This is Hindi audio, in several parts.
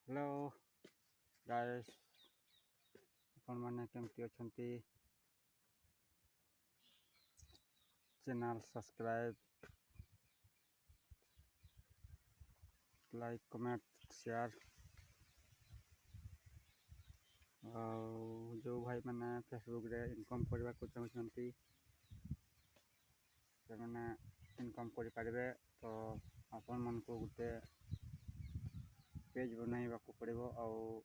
हेलो गाइस, आपण मैंने केमती अछंती। Channel subscribe, like, comment, share. जो भाई मैंने फेसबुक रे इनकम करने को चाहते से मैंने इनकम कर पारे तो आपण मन को गोटे पेज बनवा को पड़ो और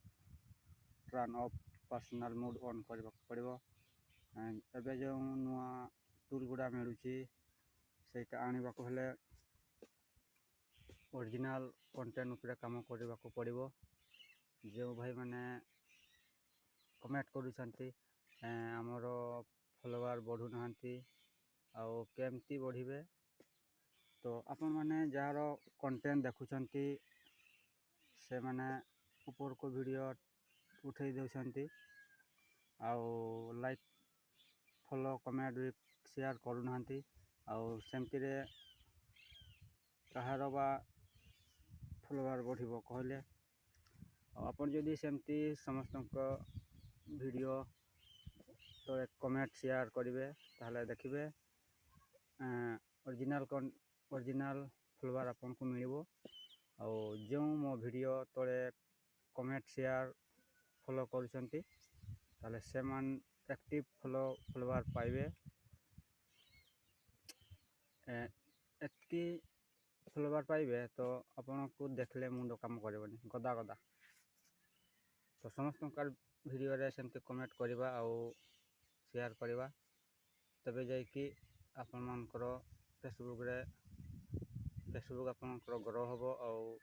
turn off personal mode on करने को पड़ो। एबे जो नुआ टूल गुड़ा मिलूँ से आने को हेले ओरिजिनल कंटेंट उपरे काम करने को पड़ो। जो भाई मैंने कमेंट करूछंती आमर फॉलोअर बढ़ू ना आउ केमती बढ़े तो आपण मैंने जार कंटेंट देखुंती से मैंने ऊपर को वीडियो उठे दौरान आउ लाइक फॉलो कमेंट भी शेयर करूना आउ सेमती कहार बा फॉलोअर बढ़िबो कहले आपन जदि सेमती समस्त वीडियो तो कमेंट शेयर करेंगे ताहले देखिए ओरिजिनल फॉलोअर आपन को मिलिबो। और जो मो वीडियो तले कमेंट शेयर फॉलो करूछंती ताहले से मान एक्टिव फॉलोअर पाइबे। एतकी फॉलोअर पाइबे तो आपन को देखले मुंड काम करबनी गदा गदा। तो समस्त वीडियो रे सेमती कमेंट करवा और शेयर करवा तबे जाइकी आपण मानकर फेसबुक आपनकर ग्रो होबो और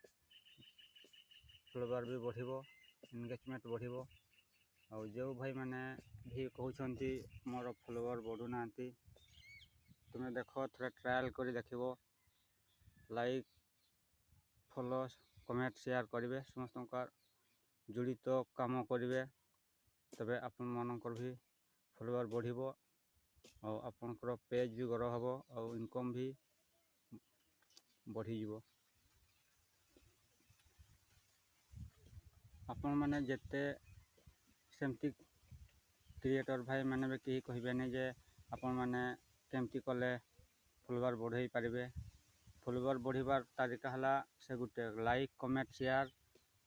फॉलोअर भी बढ़िबो, एंगेजमेंट बढ़िबो। और जो भाई मैंने भी कहउछंती मोर फॉलोअर बढ़ू ना तुम्हें देखो थोड़ा ट्रायल करी देखिबो, लाइक फॉलो कमेंट शेयर करेंगे समस्त जुड़ित काम करेंगे तबे आपण मानकर भी फॉलोअर बढ़िबो और आपनकर पेज भी ग्रो होबो और इनकम भी बढ़ी जीवो। आपण मैंने जेते सेमती क्रिएटर भाई मैंने भी कहीं कहबेनि जे आपण मैंने केमती कले फॉलोअर बढ़ाई पारे। फॉलोअर बढ़िबार तरीका हला से गोटे लाइक कमेंट शेयर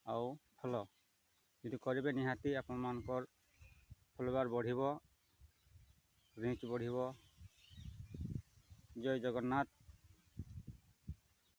और फॉलो यदि करेंगे निहाती आपण मानकर फॉलोअर बढ़िबो, रीच बढ़िबो। जय जगन्नाथ।